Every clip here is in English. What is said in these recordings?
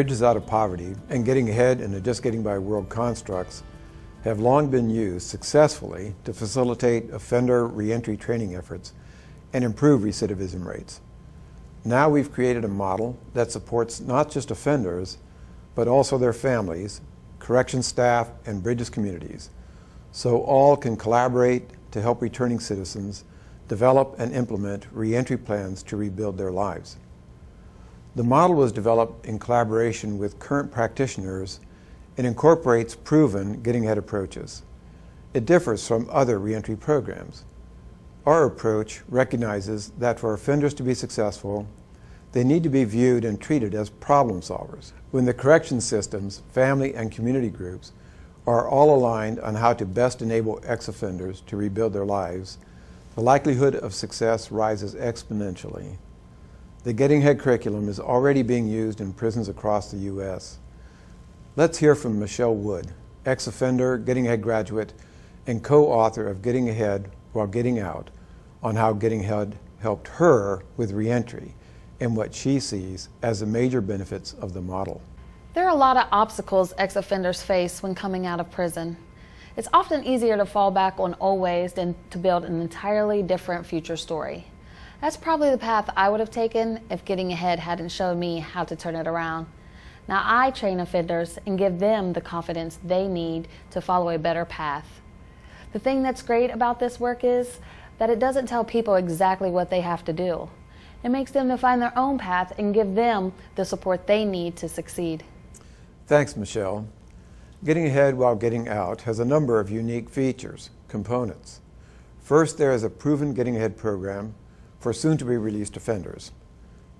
Bridges Out of Poverty and Getting Ahead in the Just Getting By World constructs have long been used successfully to facilitate offender reentry training efforts and improve recidivism rates. Now we've created a model that supports not just offenders, but also their families, corrections staff, and Bridges communities, so all can collaborate to help returning citizens develop and implement reentry plans to rebuild their lives. The model was developed in collaboration with current practitioners and incorporates proven Getting Ahead approaches. It differs from other reentry programs. Our approach recognizes that for offenders to be successful, they need to be viewed and treated as problem solvers. When the correction systems, family, and community groups are all aligned on how to best enable ex-offenders to rebuild their lives, the likelihood of success rises exponentially. The Getting Ahead curriculum is already being used in prisons across the U.S. Let's hear from Michelle Wood, ex-offender, Getting Ahead graduate, and co-author of Getting Ahead While Getting Out, on how Getting Ahead helped her with reentry and what she sees as the major benefits of the model. There are a lot of obstacles ex-offenders face when coming out of prison. It's often easier to fall back on old ways than to build an entirely different future story. That's probably the path I would have taken if Getting Ahead hadn't shown me how to turn it around. Now I train offenders and give them the confidence they need to follow a better path. The thing that's great about this work is that it doesn't tell people exactly what they have to do. It makes them to find their own path and give them the support they need to succeed. Thanks, Michelle. Getting Ahead While Getting Out has a number of unique features, components. First, there is a proven Getting Ahead program for soon-to-be-released offenders.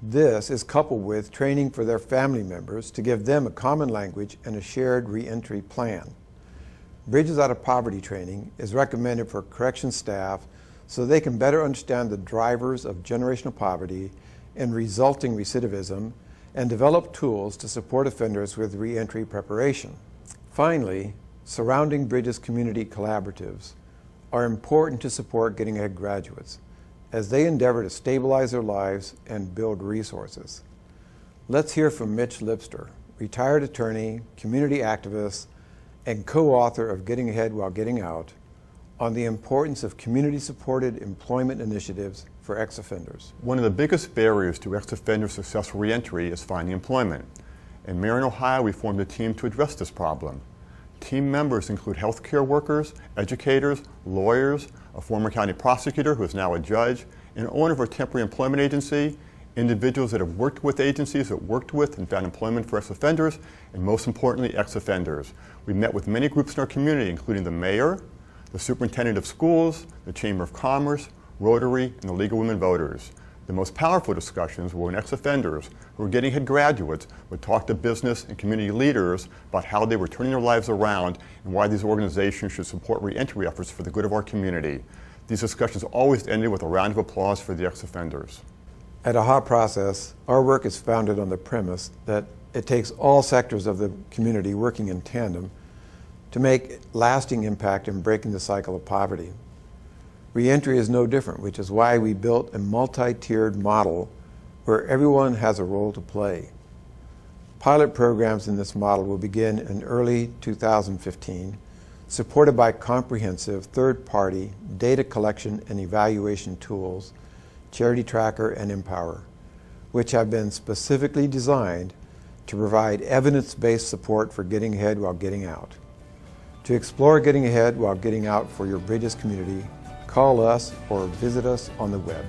This is coupled with training for their family members to give them a common language and a shared reentry plan. Bridges Out of Poverty training is recommended for corrections staff so they can better understand the drivers of generational poverty and resulting recidivism and develop tools to support offenders with reentry preparation. Finally, surrounding Bridges community collaboratives are important to support Getting Ahead graduates as they endeavor to stabilize their lives and build resources. Let's hear from Mitch Lipster, retired attorney, community activist, and co-author of Getting Ahead While Getting Out, on the importance of community-supported employment initiatives for ex-offenders. One of the biggest barriers to ex-offender successful reentry is finding employment. In Marion, Ohio, we formed a team to address this problem. Team members include healthcare workers, educators, lawyers, a former county prosecutor who is now a judge, an owner of a temporary employment agency, individuals that have worked with agencies that worked with and found employment for ex-offenders, and most importantly, ex-offenders. We met with many groups in our community, including the mayor, the superintendent of schools, the Chamber of Commerce, Rotary, and the League of Women Voters. The most powerful discussions were when ex-offenders who were Getting Ahead graduates would talk to business and community leaders about how they were turning their lives around and why these organizations should support reentry efforts for the good of our community. These discussions always ended with a round of applause for the ex-offenders. At AHA Process, our work is founded on the premise that it takes all sectors of the community working in tandem to make lasting impact in breaking the cycle of poverty. Reentry is no different, which is why we built a multi-tiered model where everyone has a role to play. Pilot programs in this model will begin in early 2015, supported by comprehensive third-party data collection and evaluation tools, Charity Tracker and Empower, which have been specifically designed to provide evidence-based support for Getting Ahead While Getting Out. To explore Getting Ahead While Getting Out for your Bridges community, call us or visit us on the web.